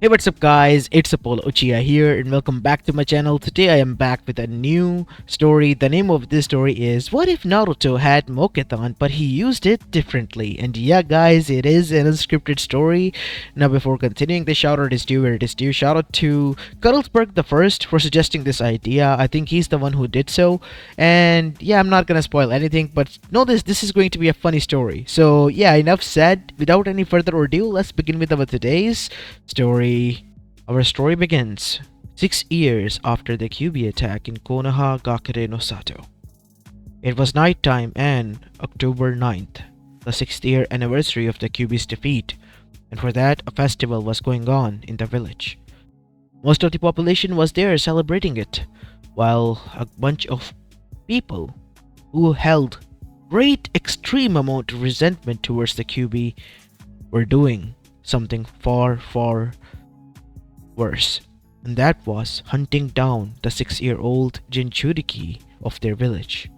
Hey, what's up guys, it's Apollo Uchiha here and welcome back to my channel. Today I am back with a new story. The name of this story is What If Naruto Had Mokutan but He Used It Differently? And yeah guys, it is an unscripted story. Now before continuing, the shout out is due where it is due. Shout out to Cuddlesberg the First for suggesting this idea. I think he's the one who did so. And yeah, I'm not gonna spoil anything, but know this is going to be a funny story. So yeah, enough said. Without any further ado, let's begin with our today's story. Our story begins 6 years after the Kyuubi attack in Konoha Gakure no Sato. It was night time and October 9th, the 6th year anniversary of the Kyuubi's defeat, and for that a festival was going on in the village. Most of the population was there celebrating it, while a bunch of people who held great extreme amount of resentment towards the Kyuubi were doing something far worse, and that was hunting down the 6-year-old Jinchuriki of their village.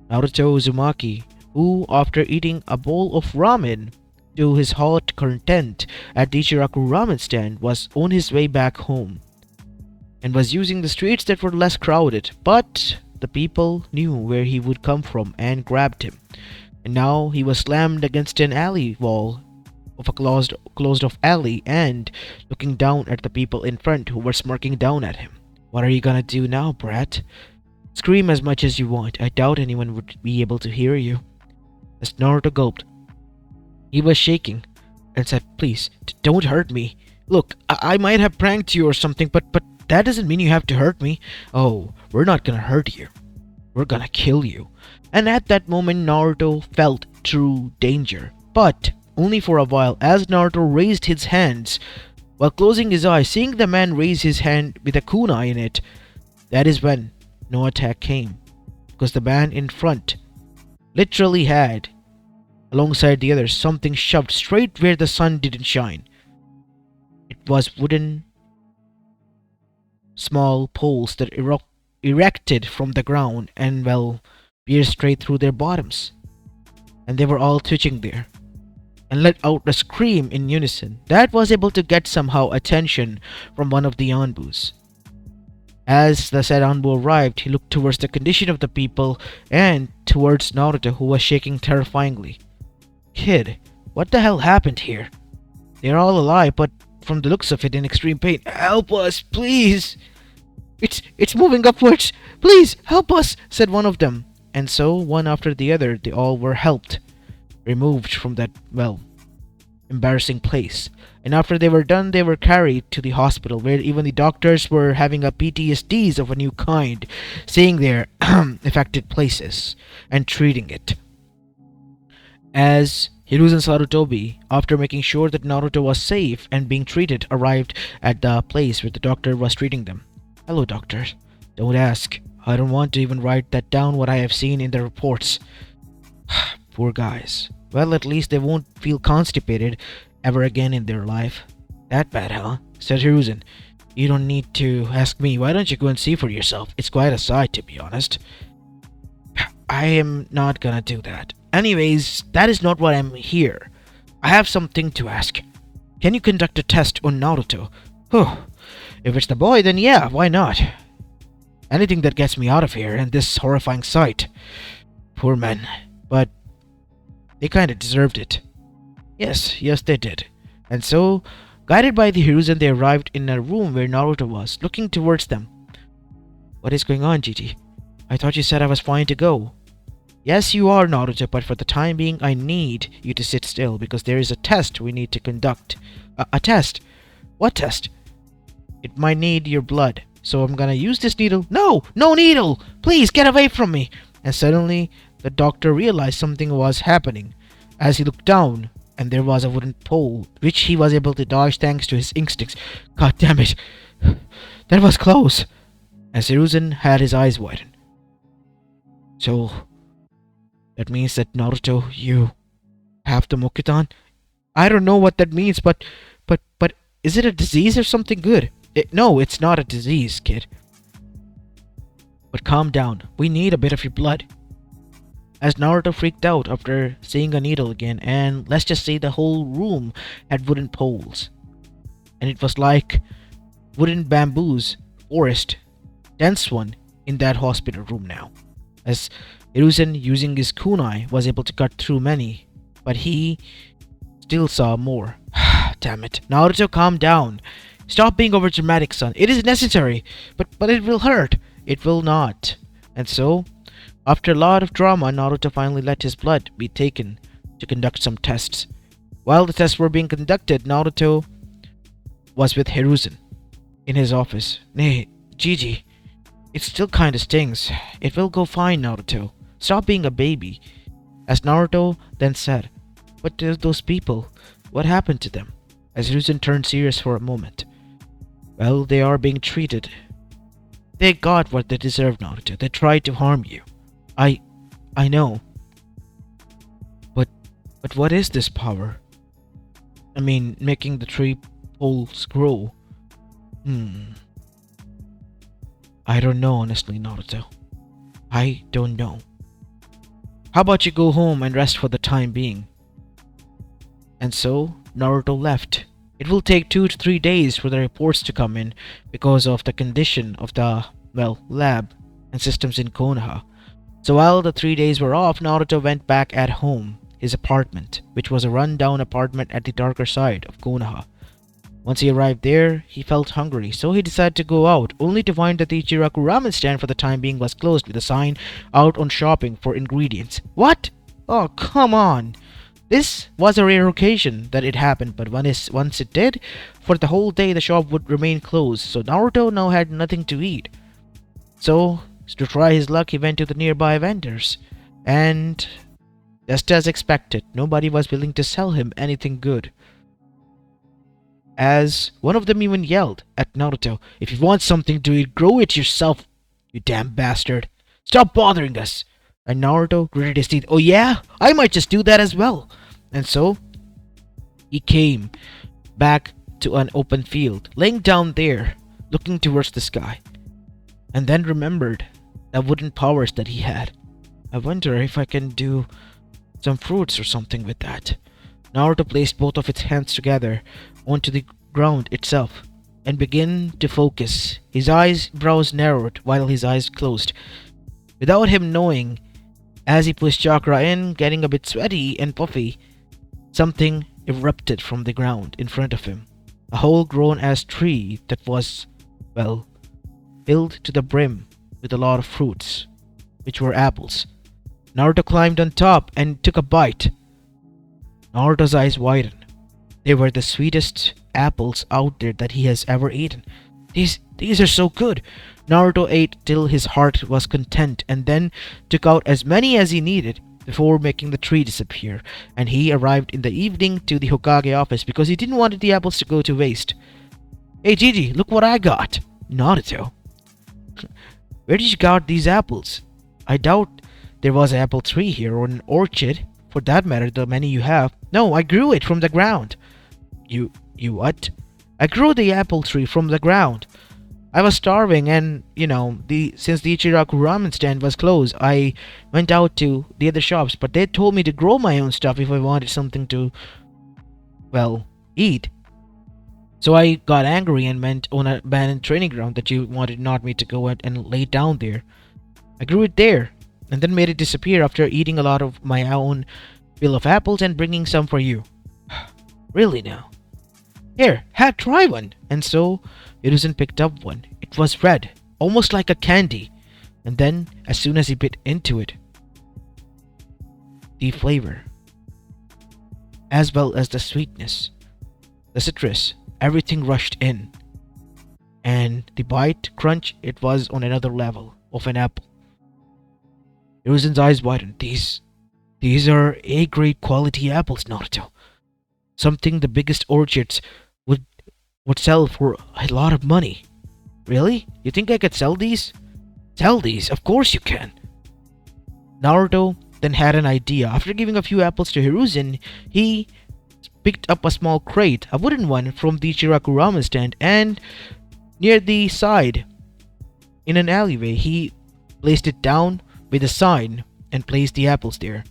Naruto Uzumaki, who, after eating a bowl of ramen to his heart content at the Ichiraku ramen stand, was on his way back home and was using the streets that were less crowded, but the people knew where he would come from and grabbed him, and now he was slammed against an alley wall of a closed off alley and looking down at the people in front who were smirking down at him. What are you gonna do now, brat? Scream as much as you want. I doubt anyone would be able to hear you. As Naruto gulped, he was shaking and said, Please, don't hurt me. Look, I might have pranked you or something, but that doesn't mean you have to hurt me. Oh, we're not gonna hurt you. We're gonna kill you. And at that moment, Naruto felt true danger. But only for a while, as Naruto raised his hands while closing his eyes, seeing the man raise his hand with a kunai in it. That is when no attack came, because the man in front literally had, alongside the others, something shoved straight where the sun didn't shine. It was wooden small poles that erected from the ground and well pierced straight through their bottoms, and they were all twitching there and let out a scream in unison that was able to get somehow attention from one of the Anbus. As the said Anbu arrived, he looked towards the condition of the people and towards Naruto, who was shaking terrifyingly. Kid, what the hell happened here? They're all alive, but from the looks of it in extreme pain. Help us, please! It's moving upwards! Please, help us! Said one of them. And so, one after the other, they all were helped, removed from that, well, embarrassing place. And after they were done, they were carried to the hospital, where even the doctors were having a PTSDs of a new kind, seeing their affected places and treating it. As Hiruzen Sarutobi, after making sure that Naruto was safe and being treated, arrived at the place where the doctor was treating them. Hello, doctor. Don't ask. I don't want to even write that down what I have seen in the reports. Poor guys. Well, at least they won't feel constipated ever again in their life. That bad, huh? Said Hiruzen. You don't need to ask me. Why don't you go and see for yourself? It's quite a sight, to be honest. I am not gonna do that. Anyways, that is not why I'm here. I have something to ask. Can you conduct a test on Naruto? If it's the boy, then yeah, why not? Anything that gets me out of here and this horrifying sight. Poor men. But they kinda deserved it. Yes, they did. And so, guided by the Hiruzen, they arrived in a room where Naruto was, looking towards them. What is going on, Gigi? I thought you said I was fine to go. Yes, you are, Naruto, but for the time being, I need you to sit still because there is a test we need to conduct. A test? What test? It might need your blood, so I'm gonna use this needle. No needle! Please, get away from me! And suddenly, the doctor realized something was happening as he looked down, and there was a wooden pole, which he was able to dodge thanks to his instincts. God damn it! That was close! As Hiruzen had his eyes widened. So, that means that Naruto, you have the Mokutan? I don't know what that means, but is it a disease or something good? No, it's not a disease, kid. But calm down. We need a bit of your blood. As Naruto freaked out after seeing a needle again, and let's just say the whole room had wooden poles. and it was like wooden bamboos, forest, dense one in that hospital room now. As Hiruzen, using his kunai, was able to cut through many, but he still saw more. Damn it. Naruto, calm down. Stop being overdramatic, son. It is necessary, but it will hurt. It will not. And so, after a lot of drama, Naruto finally let his blood be taken to conduct some tests. While the tests were being conducted, Naruto was with Hiruzen in his office. Nay, Gigi, it still kinda stings. It will go fine, Naruto. Stop being a baby. As Naruto then said, but those people, what happened to them? As Hiruzen turned serious for a moment. Well, they are being treated. They got what they deserve, Naruto. They tried to harm you. I know. But what is this power? I mean, making the tree poles grow. I don't know, honestly, Naruto. I don't know. How about you go home and rest for the time being? And so, Naruto left. It will take 2 to 3 days for the reports to come in because of the condition of the, lab and systems in Konoha. So while the 3 days were off, Naruto went back at home, his apartment, which was a run-down apartment at the darker side of Konoha. Once he arrived there, he felt hungry, so he decided to go out, only to find that the Ichiraku ramen stand for the time being was closed with a sign out on shopping for ingredients. What? Oh, come on! This was a rare occasion that it happened, but once it did, for the whole day the shop would remain closed, so Naruto now had nothing to eat. So, to try his luck, he went to the nearby vendors, and just as expected, nobody was willing to sell him anything good. As one of them even yelled at Naruto, if you want something to eat, grow it yourself, you damn bastard. Stop bothering us. And Naruto gritted his teeth. Oh yeah? I might just do that as well. And so, he came back to an open field, laying down there, looking towards the sky. And then remembered the wooden powers that he had. I wonder if I can do some fruits or something with that. Naruto placed both of its hands together onto the ground itself and began to focus. His eyebrows narrowed while his eyes closed. Without him knowing, as he pushed chakra in, getting a bit sweaty and puffy, something erupted from the ground in front of him. A whole grown-ass tree that was, filled to the brim with a lot of fruits, which were apples. Naruto climbed on top and took a bite. Naruto's eyes widened. They were the sweetest apples out there that he has ever eaten. These are so good. Naruto ate till his heart was content and then took out as many as he needed before making the tree disappear, and he arrived in the evening to the Hokage office because he didn't want the apples to go to waste. Hey Gigi, look what I got. Naruto, where did you get these apples? I doubt there was an apple tree here or an orchard, for that matter, the many you have. No, I grew it from the ground. You what? I grew the apple tree from the ground. I was starving and, since the Ichiraku ramen stand was closed, I went out to the other shops, but they told me to grow my own stuff if I wanted something to, eat. So I got angry and went on an abandoned training ground that you wanted not me to go and lay down there. I grew it there, and then made it disappear after eating a lot of my own fill of apples and bringing some for you. Really now? Here, try one. And so, Hiruzen picked up one. It was red, almost like a candy. And then, as soon as he bit into it, the flavor, as well as the sweetness, the citrus, everything rushed in. And the bite, crunch, it was on another level of an apple. Hiruzen's eyes widened. These are A-grade quality apples, Naruto. Something the biggest orchards would sell for a lot of money. Really? You think I could sell these? Sell these? Of course you can. Naruto then had an idea. After giving a few apples to Hiruzen, he picked up a small crate, a wooden one from the Ichiraku ramen stand, and near the side, in an alleyway, he placed it down with a sign and placed the apples there.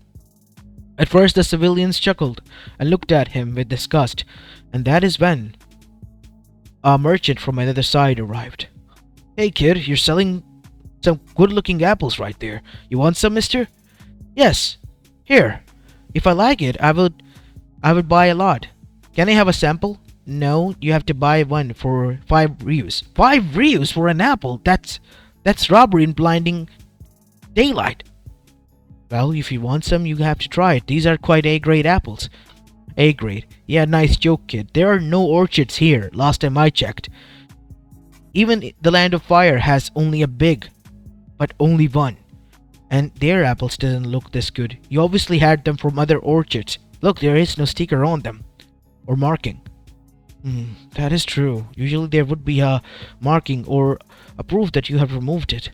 At first the civilians chuckled and looked at him with disgust, and that is when A merchant from another side arrived. Hey kid, you're selling some good looking apples right there. You want some, mister? Yes. Here. If I like it, I would buy a lot. Can I have a sample? No, you have to buy one for 5 ryus. 5 ryus for an apple? That's robbery in blinding daylight. Well, if you want some, you have to try it. These are quite A-grade apples. A-grade? Yeah, nice joke, kid. There are no orchards here, last time I checked. Even the Land of Fire has only a big, but only one. And their apples doesn't look this good. You obviously had them from other orchards. Look, there is no sticker on them. Or marking. That is true. Usually there would be a marking or a proof that you have removed it.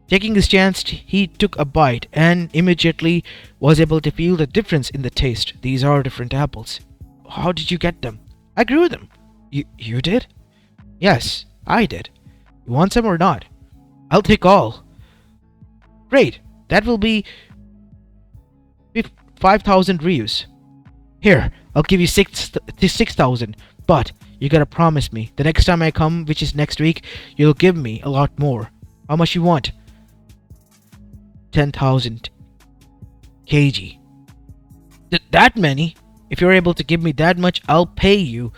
Taking his chance, he took a bite and immediately was able to feel the difference in the taste. These are different apples. How did you get them? I grew them. You did? Yes, I did. You want some or not? I'll take all. Great. That will be 5,000 ryus. Here, I'll give you 6,000. But you gotta promise me, the next time I come, which is next week, you'll give me a lot more. How much you want? 10,000 kg. That many? If you're able to give me that much, I'll pay you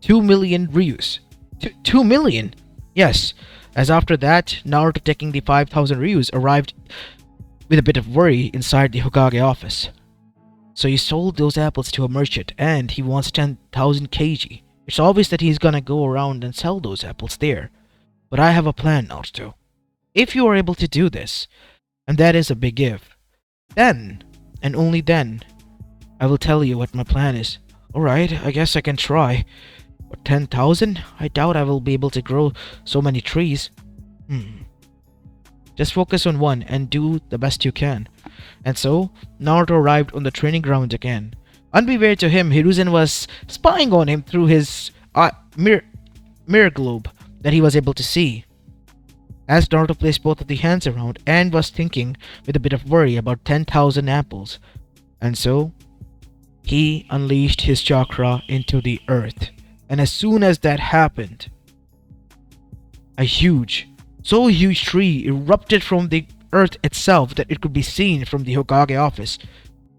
2 million ryus. 2 million? Yes. As after that, Naruto, taking the 5,000 ryus, arrived with a bit of worry inside the Hokage office. So he sold those apples to a merchant and he wants 10,000 kg. It's obvious that he's gonna go around and sell those apples there. But I have a plan, Naruto. If you are able to do this, and that is a big if, then, and only then, I will tell you what my plan is. Alright, I guess I can try. But 10,000? I doubt I will be able to grow so many trees. Just focus on one and do the best you can. And so, Naruto arrived on the training ground again. Unbeknown to him, Hiruzen was spying on him through his mirror globe that he was able to see. As Naruto placed both of the hands around and was thinking with a bit of worry about 10,000 apples. And so, he unleashed his chakra into the earth. And as soon as that happened, a huge tree erupted from the earth itself that it could be seen from the Hokage office.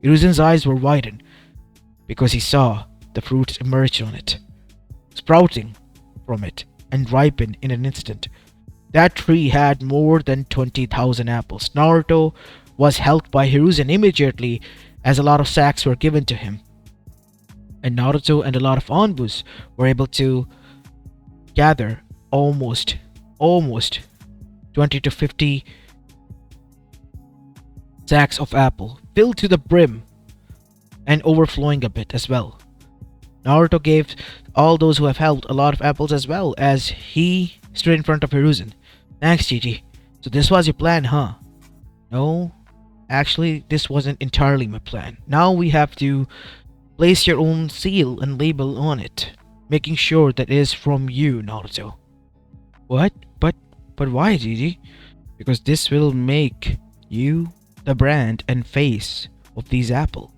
Hiruzen's eyes were widened because he saw the fruits emerge on it, sprouting from it and ripen in an instant. That tree had more than 20,000 apples. Naruto was helped by Hiruzen immediately as a lot of sacks were given to him. And Naruto and a lot of Onbus were able to gather almost 20 to 50 sacks of apple, filled to the brim and overflowing a bit as well. Naruto gave all those who have helped a lot of apples as well as he stood in front of Hiruzen. Thanks, Gigi. So this was your plan, huh? No, actually this wasn't entirely my plan. Now we have to place your own seal and label on it, making sure that it is from you, Naruto. What? But why, Gigi? Because this will make you the brand and face of these apple.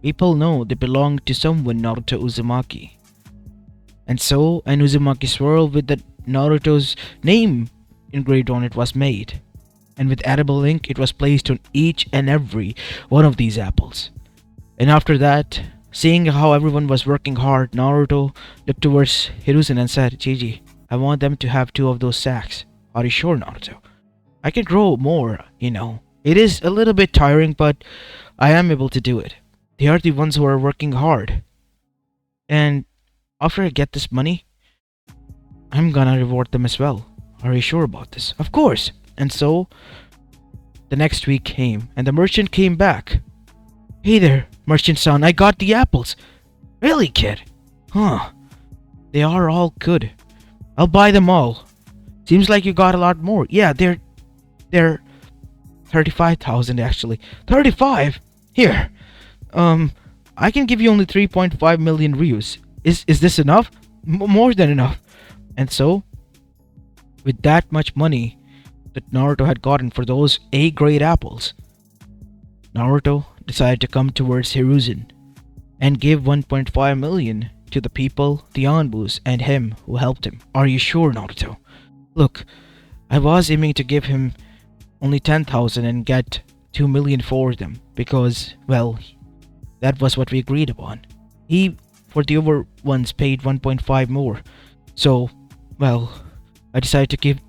People know they belong to someone, Naruto Uzumaki. And so, an Uzumaki swirl with the Naruto's name engraved on it was made. And with edible ink, it was placed on each and every one of these apples. And after that, seeing how everyone was working hard, Naruto looked towards Hiruzen and said, Gigi, I want them to have 2 of those sacks. Are you sure, Naruto? I can grow more, you know. It is a little bit tiring, but I am able to do it. They are the ones who are working hard. And after I get this money, I'm gonna reward them as well. Are you sure about this? Of course! And so, the next week came, and the merchant came back. Hey there, merchant-san, I got the apples. Really, kid? Huh. They are all good. I'll buy them all. Seems like you got a lot more. Yeah, they're 35,000 actually. 35? Here. I can give you only 3.5 million ryus. Is this enough? More than enough. And so, with that much money that Naruto had gotten for those A-grade apples, Naruto decided to come towards Hiruzen and give 1.5 million to the people, the Anbus, and him who helped him. Are you sure, Naruto? Look, I was aiming to give him only 10,000 and get 2 million for them because, well, that was what we agreed upon. He, for the other ones, paid 1.5 more. So, well, I decided to give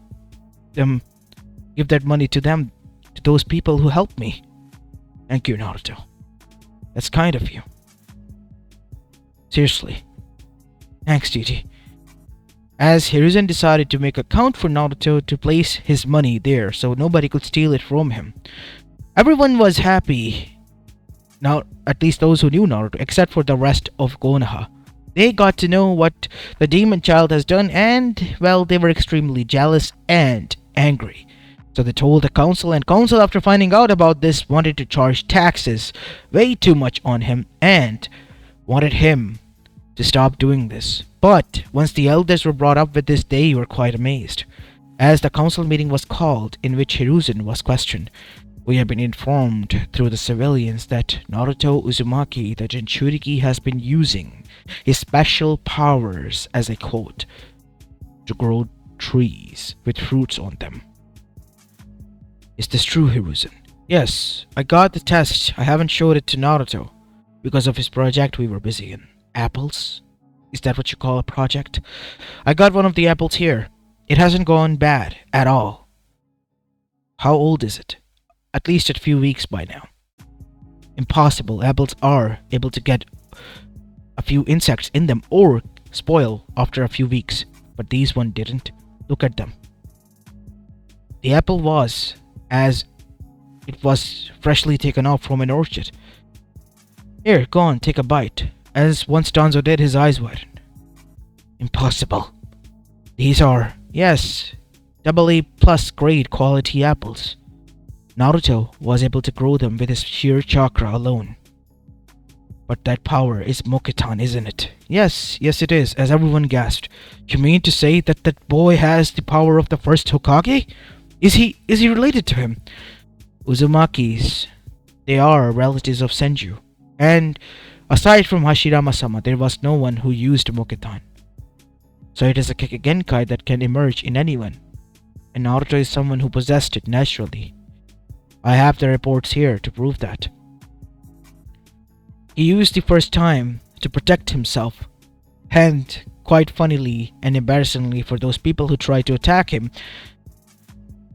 that money to them, to those people who helped me. Thank you, Naruto. That's kind of you. Seriously. Thanks, Gigi. As Hiruzen decided to make a account for Naruto to place his money there so nobody could steal it from him. Everyone was happy. Now, at least those who knew Naruto, except for the rest of Konoha. They got to know what the demon child has done and, well, they were extremely jealous and angry. So they told the council, and council, after finding out about this, wanted to charge taxes way too much on him and wanted him to stop doing this. But once the elders were brought up with this, they were quite amazed. As the council meeting was called, in which Hiruzen was questioned, we have been informed through the civilians that Naruto Uzumaki, the Jinchuriki, has been using his special powers, as I quote, to grow trees with fruits on them. Is this true, Hiruzen? Yes, I got the test. I haven't showed it to Naruto because of his project we were busy in. Apples? Is that what you call a project? I got one of the apples here. It hasn't gone bad at all. How old is it? At least a few weeks by now. Impossible. Apples are able to get a few insects in them or spoil after a few weeks, but these one didn't. Look at them. The apple was as it was freshly taken off from an orchard. Here, go on, take a bite. As once Danzo did, his eyes widened. Impossible. These are, yes, AA plus grade quality apples. Naruto was able to grow them with his sheer chakra alone. But that power is Mokutan, isn't it? Yes, it is, as everyone gasped. You mean to say that that boy has the power of the first Hokage? Is he related to him? Uzumakis, they are relatives of Senju. And aside from Hashirama-sama, there was no one who used Mokutan. So it is a Gekigenkai that can emerge in anyone. And Naruto is someone who possessed it naturally. I have the reports here to prove that. He used the first time to protect himself, and quite funnily and embarrassingly for those people who tried to attack him,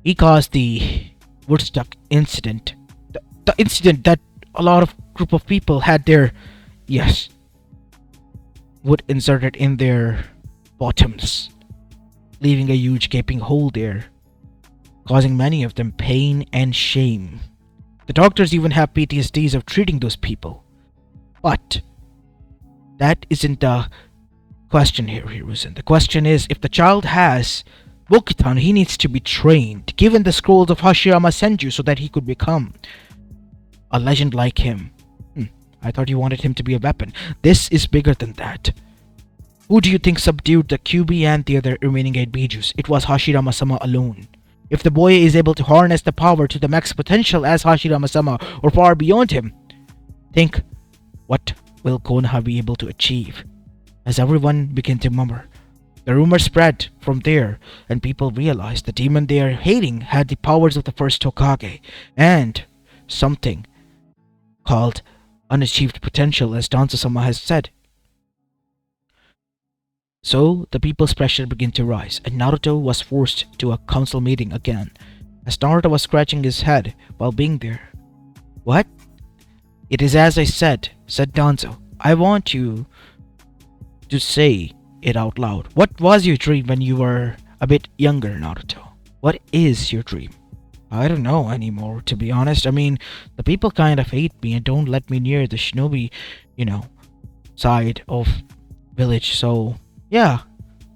he caused the Woodstock incident. The incident that a lot of group of people had their, yes, wood inserted in their bottoms, leaving a huge gaping hole there, causing many of them pain and shame. The doctors even have PTSDs of treating those people. But that isn't the question here, Hiruzen. The question is, if the child has Mokutan, he needs to be trained, given the scrolls of Hashirama Senju so that he could become a legend like him. I thought you wanted him to be a weapon. This is bigger than that. Who do you think subdued the QB and the other remaining 8 Bijus? It was Hashirama-sama alone. If the boy is able to harness the power to the max potential as Hashirama-sama or far beyond him, think, what will Konoha be able to achieve? As everyone began to murmur, the rumor spread from there, and people realized the demon they are hating had the powers of the first Hokage, and something called unachieved potential, as Danzo-sama has said. So the people's pressure began to rise, and Naruto was forced to a council meeting again, as Naruto was scratching his head while being there. What? It is as I said Danzo. I want you to say it out loud. What was your dream when you were a bit younger, Naruto? What is your dream? I don't know anymore, to be honest. I mean, the people kind of hate me and don't let me near the shinobi, side of village. So, yeah,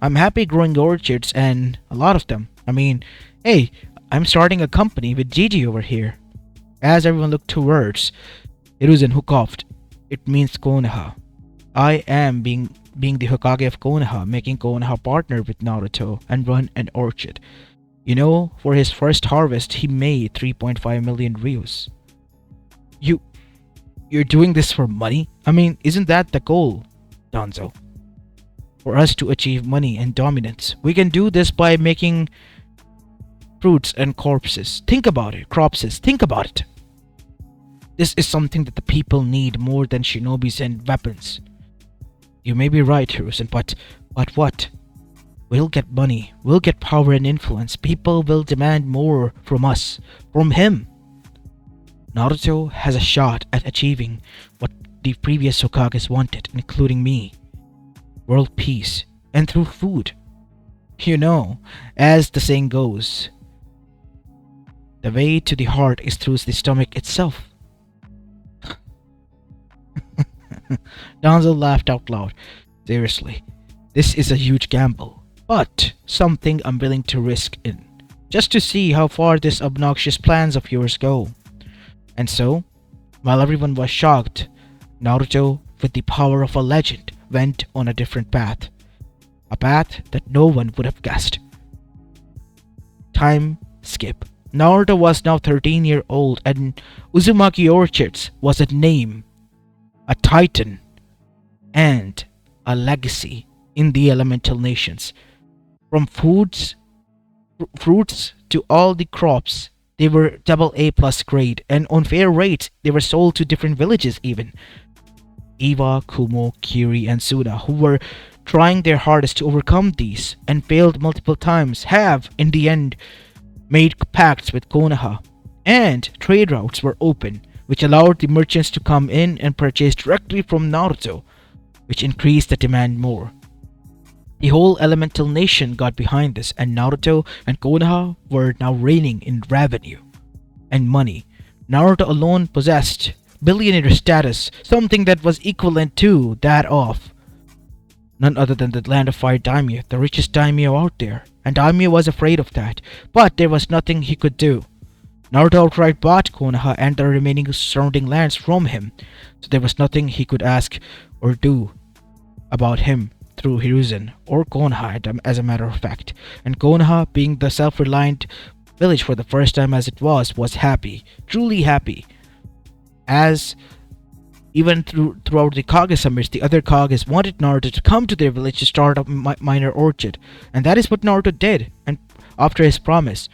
I'm happy growing orchards and a lot of them. I mean, hey, I'm starting a company with Gigi over here. As everyone looked towards Hiruzen, who coughed, it means Konoha. I am being the Hokage of Konoha, making Konoha partner with Naruto and run an orchard. For his first harvest, he made 3.5 million ryus. You're doing this for money? I mean, isn't that the goal, Danzo? for us to achieve money and dominance. We can do this by making fruits and corpses. Think about it, corpses. Think about it. This is something that the people need more than shinobis and weapons. You may be right, Hiruzen, but what? We'll get money, we'll get power and influence. People will demand more from us, from him. Naruto has a shot at achieving what the previous Hokages wanted, including me. World peace, and through food. You know, as the saying goes, the way to the heart is through the stomach itself. Danzo laughed out loud. Seriously, this is a huge gamble, but something I'm willing to risk in, just to see how far these obnoxious plans of yours go. And so, while everyone was shocked, Naruto, with the power of a legend, went on a different path. A path that no one would have guessed. Time skip. Naruto was now 13-year-old and Uzumaki Orchards was a name, a titan, and a legacy in the elemental nations. From fruits to all the crops, they were AA plus grade, and on fair rates they were sold to different villages even. Iwa, Kumo, Kiri, and Suda, who were trying their hardest to overcome these and failed multiple times, have, in the end, made pacts with Konoha, and trade routes were open, which allowed the merchants to come in and purchase directly from Naruto, which increased the demand more. The whole elemental nation got behind this, and Naruto and Konoha were now reigning in revenue and money. Naruto alone possessed billionaire status, something that was equivalent to that of none other than the Land of Fire Daimyo, the richest daimyo out there. And Daimyo was afraid of that, but there was nothing he could do. Naruto outright bought Konoha and the remaining surrounding lands from him, so there was nothing he could ask or do about him through Hiruzen or Konoha, as a matter of fact. And Konoha, being the self-reliant village for the first time as it was happy, truly happy. As even throughout the Kage summits, the other Kages wanted Naruto to come to their village to start a minor orchard, and that is what Naruto did. And after his promise,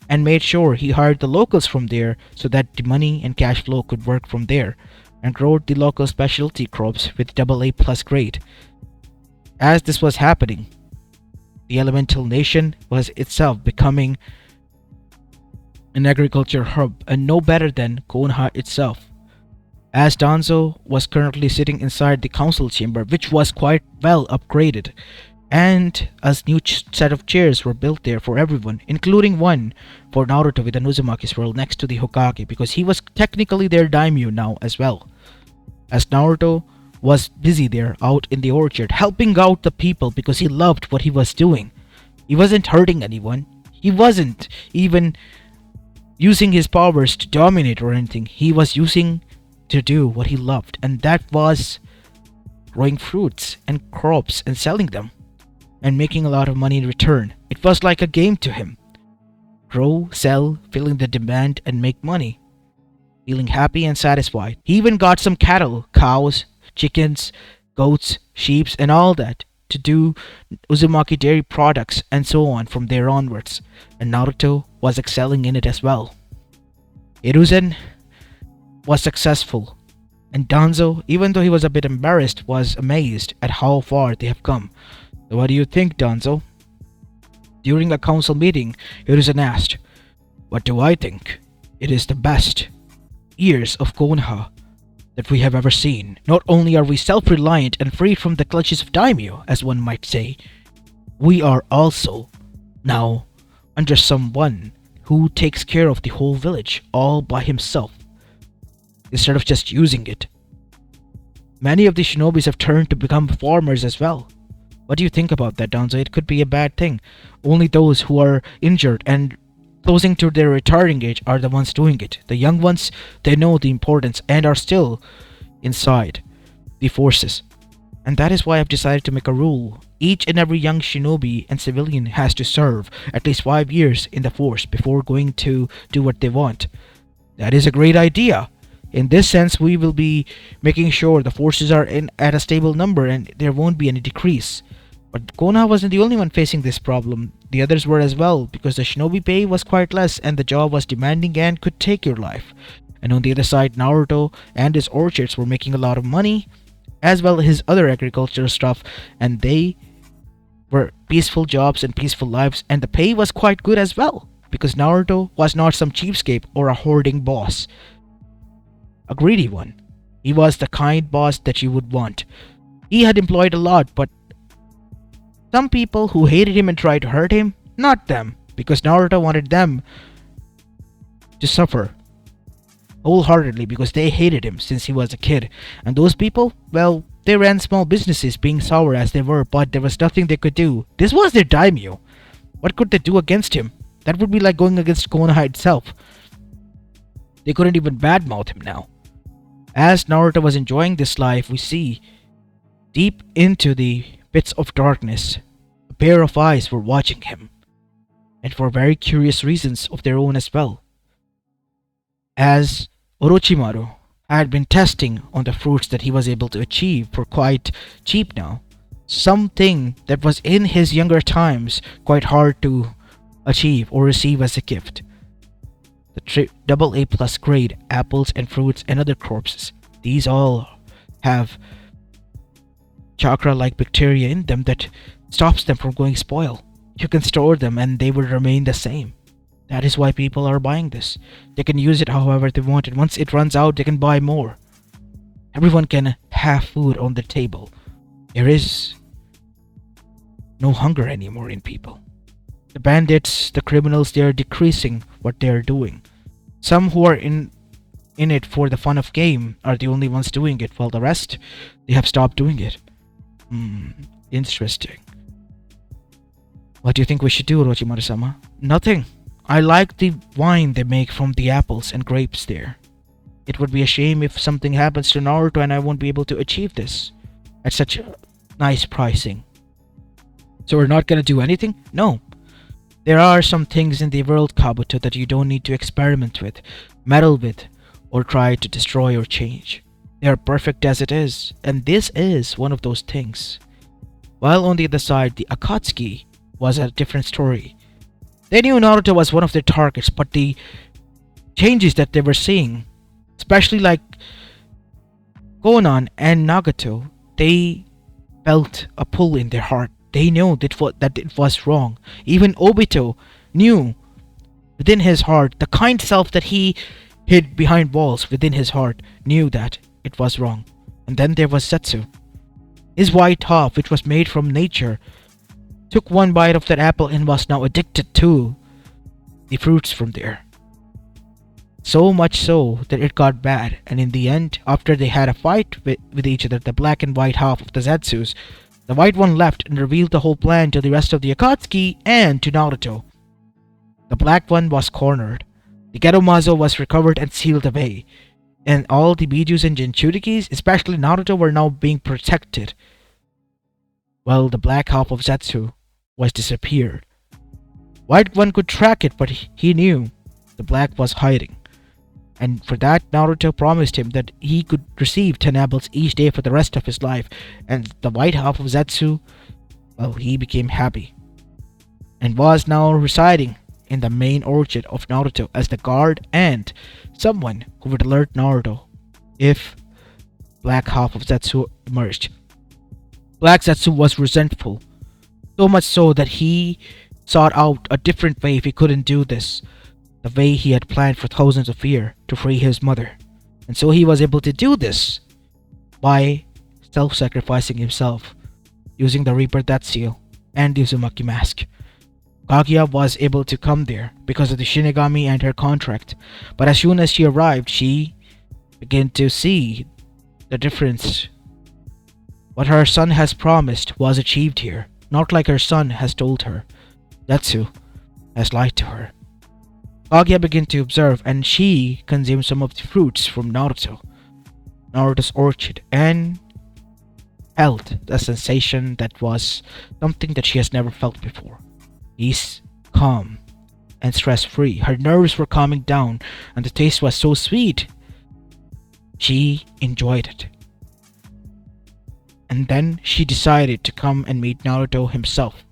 and made sure he hired the locals from there so that the money and cash flow could work from there, and grow the local specialty crops with AA plus grade. As this was happening, the elemental nation was itself becoming an agriculture hub, and no better than Konoha itself. As Danzo was currently sitting inside the council chamber, which was quite well upgraded, and a new set of chairs were built there for everyone, including one for Naruto with an Uzumaki swirl next to the Hokage, because he was technically their daimyo now as well. As Naruto was busy there out in the orchard, helping out the people because he loved what he was doing. He wasn't hurting anyone. He wasn't even using his powers to dominate or anything. He was using to do what he loved, and that was growing fruits and crops and selling them and making a lot of money in return. It was like a game to him. Grow, sell, filling the demand, and make money. Feeling happy and satisfied. He even got some cattle, cows, chickens, goats, sheep, and all that to do Uzumaki dairy products and so on from there onwards. And Naruto was excelling in it as well. Hiruzen was successful, and Danzo, even though he was a bit embarrassed, was amazed at how far they have come. So what do you think, Danzo? During a council meeting, Hiruzen asked, "What do I think? It is the best years of Konoha that we have ever seen. Not only are we self-reliant and free from the clutches of daimyo, as one might say, we are also now under someone who takes care of the whole village all by himself, instead of just using it. Many of the shinobis have turned to become farmers as well. What do you think about that, Danzo? It could be a bad thing. Only those who are injured and closing to their retiring age are the ones doing it. The young ones, they know the importance and are still inside the forces. And that is why I've decided to make a rule. Each and every young shinobi and civilian has to serve at least 5 years in the force before going to do what they want. That is a great idea. In this sense, we will be making sure the forces are at a stable number and there won't be any decrease. But Konoha wasn't the only one facing this problem. The others were as well, because the shinobi pay was quite less and the job was demanding and could take your life. And on the other side, Naruto and his orchards were making a lot of money, as well as his other agricultural stuff, and they were peaceful jobs and peaceful lives, and the pay was quite good as well, because Naruto was not some cheapskate or a hoarding boss, a greedy one. He was the kind boss that you would want. He had employed a lot, but some people who hated him and tried to hurt him, not them, because Naruto wanted them to suffer wholeheartedly because they hated him since he was a kid. And those people, well, they ran small businesses being sour as they were, but there was nothing they could do. This was their daimyo. What could they do against him? That would be like going against Konoha itself. They couldn't even badmouth him now. As Naruto was enjoying this life, we see deep into the pits of darkness, a pair of eyes were watching him, and for very curious reasons of their own as well. As Orochimaru had been testing on the fruits that he was able to achieve for quite cheap now, something that was in his younger times quite hard to achieve or receive as a gift. The double A plus grade apples and fruits and other corpses. These all have chakra like bacteria in them that stops them from going spoil. You can store them and they will remain the same. That is why people are buying this. They can use it however they want, and once it runs out, they can buy more. Everyone can have food on the table. There is no hunger anymore in people. The bandits, the criminals, they are decreasing what they are doing. Some who are in it for the fun of game are the only ones doing it, while the rest, they have stopped doing it. Interesting. What do you think we should do, Orochimaru-sama? Nothing. I like the wine they make from the apples and grapes there. It would be a shame if something happens to Naruto and I won't be able to achieve this at such a nice pricing. So we're not gonna do anything? No. There are some things in the world, Kabuto, that you don't need to experiment with, meddle with, or try to destroy or change. They are perfect as it is, and this is one of those things. While on the other side, the Akatsuki was a different story. They knew Naruto was one of their targets, but the changes that they were seeing, especially like Konan and Nagato, they felt a pull in their heart. They knew that it was wrong. Even Obito knew within his heart, the kind self that he hid behind walls within his heart knew that it was wrong. And then there was Setsu. His white half, which was made from nature, took one bite of that apple and was now addicted to the fruits from there. So much so that it got bad, and in the end, after they had a fight with each other, the black and white half of the Zetsus, the white one left and revealed the whole plan to the rest of the Akatsuki and to Naruto. The black one was cornered. The Gerumazo was recovered and sealed away, and all the Bijus and Jinchurikis, especially Naruto, were now being protected. Well, the black half of Zetsu was disappeared. White one could track it, but he knew the black was hiding. And for that, Naruto promised him that he could receive 10 apples each day for the rest of his life. And the white half of Zetsu, well, he became happy. And was now residing in the main orchard of Naruto as the guard and someone who would alert Naruto if black half of Zetsu emerged. Black Zetsu was resentful. So much so that he sought out a different way if he couldn't do this. The way he had planned for thousands of years to free his mother. And so he was able to do this by self-sacrificing himself, using the Reaper Death Seal and the Uzumaki mask. Kaguya was able to come there because of the Shinigami and her contract, but as soon as she arrived, she began to see the difference. What her son has promised was achieved here. Not like her son has told her. Zetsu has lied to her. Kaguya began to observe, and she consumed some of the fruits from Naruto's orchard, and felt a sensation that was something that she has never felt before. Peace, calm, and stress-free. Her nerves were calming down, and the taste was so sweet. She enjoyed it. And then she decided to come and meet Naruto himself.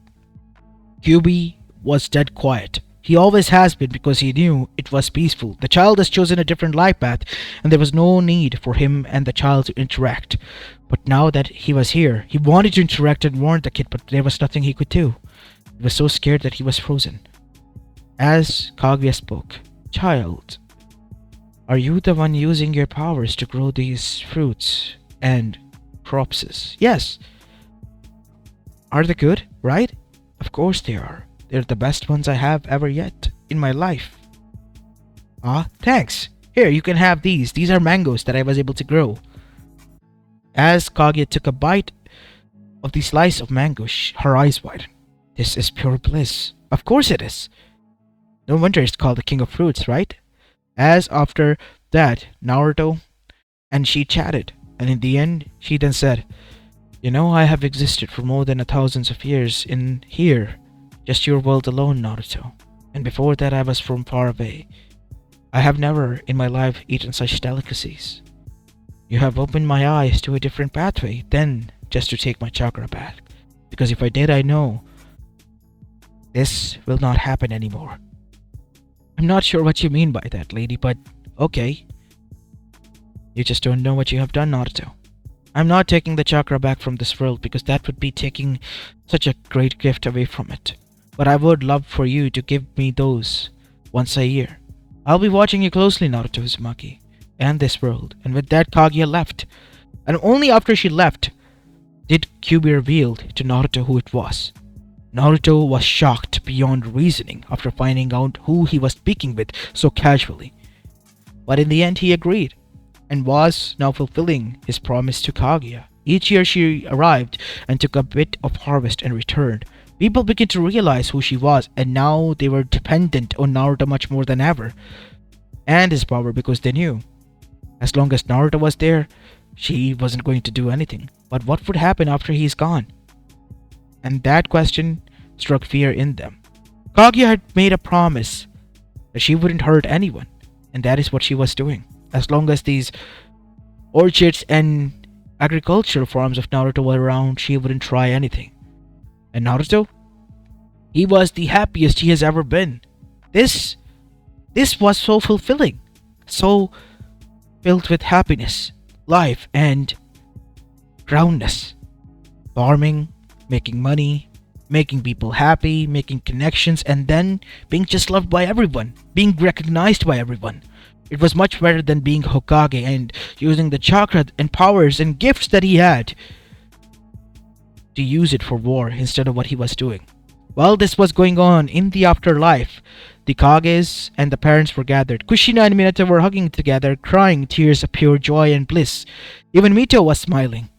Kyuubi was dead quiet. He always has been because he knew it was peaceful. The child has chosen a different life path, and there was no need for him and the child to interact. But now that he was here, he wanted to interact and warn the kid, but there was nothing he could do. He was so scared that he was frozen. As Kaguya spoke, "Child, are you the one using your powers to grow these fruits and cropses?" "Yes." "Are they good, right?" "Of course they are. They're the best ones I have ever yet in my life." "Ah, thanks. Here, you can have these. These are mangoes that I was able to grow." As Kaguya took a bite of the slice of mango, her eyes widened. "This is pure bliss." "Of course it is. No wonder it's called the king of fruits, right?" As after that, Naruto and she chatted, and in the end, she then said, "You know, I have existed for more than thousands of years in here, just your world alone, Naruto. And before that, I was from far away. I have never in my life eaten such delicacies. You have opened my eyes to a different pathway than just to take my chakra back. Because if I did, I know this will not happen anymore." "I'm not sure what you mean by that, lady, but okay. You just don't know what you have done, Naruto. I'm not taking the chakra back from this world because that would be taking such a great gift away from it. But I would love for you to give me those once a year. I'll be watching you closely, Naruto Uzumaki, and this world." And with that, Kaguya left. And only after she left did Kyuubi reveal to Naruto who it was. Naruto was shocked beyond reasoning after finding out who he was speaking with so casually. But in the end, he agreed and was now fulfilling his promise to Kaguya. Each year she arrived and took a bit of harvest and returned. People began to realize who she was, and now they were dependent on Naruto much more than ever, and his power, because they knew as long as Naruto was there, she wasn't going to do anything. But what would happen after he's gone? And that question struck fear in them. Kaguya had made a promise that she wouldn't hurt anyone, and that is what she was doing. As long as these orchards and agricultural farms of Naruto were around, she wouldn't try anything. And Naruto? He was the happiest he has ever been. This was so fulfilling, so filled with happiness, life, and groundness. Farming, making money, making people happy, making connections, and then being just loved by everyone, being recognized by everyone. It was much better than being Hokage and using the chakra and powers and gifts that he had to use it for war instead of what he was doing. While this was going on in the afterlife, the Kages and the parents were gathered. Kushina and Minato were hugging together, crying tears of pure joy and bliss. Even Mito was smiling,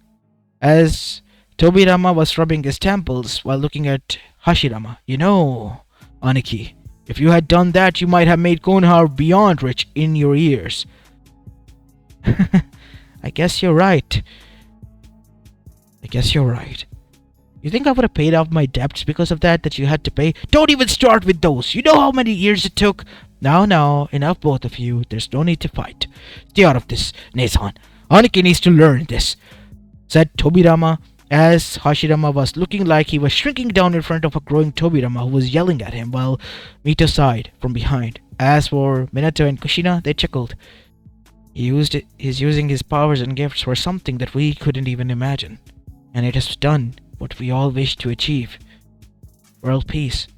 as Tobirama was rubbing his temples while looking at Hashirama. "You know, Aniki, if you had done that, you might have made Konoha beyond rich in your years." I guess you're right. You think I would have paid off my debts because of that you had to pay? Don't even start with those. You know how many years it took? Now, enough both of you. There's no need to fight. Stay out of this, Nesan. Aniki needs to learn this, said Tobirama, as Hashirama was looking like he was shrinking down in front of a growing Tobirama who was yelling at him, while Mito sighed from behind. As for Minato and Kushina, they chuckled. He's using his powers and gifts for something that we couldn't even imagine. And it has done what we all wish to achieve. World peace.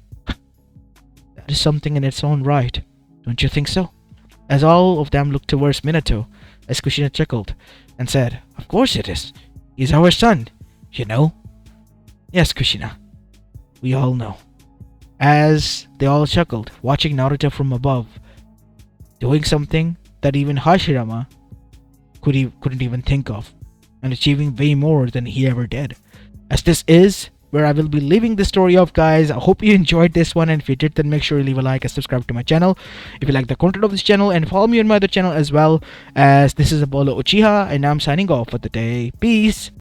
That is something in its own right. Don't you think so? As all of them looked towards Minato, as Kushina chuckled and said, "Of course it is. He's our son, you know." "Yes, Kushina. We all know." As they all chuckled, watching Naruto from above, doing something that even Hashirama couldn't even think of, and achieving way more than he ever did. As this is where I will be leaving the story off, guys. I hope you enjoyed this one, and if you did, then make sure you leave a like and subscribe to my channel if you like the content of this channel, and follow me on my other channel as well. As this is Apollo Uchiha, and I'm signing off for the day. Peace.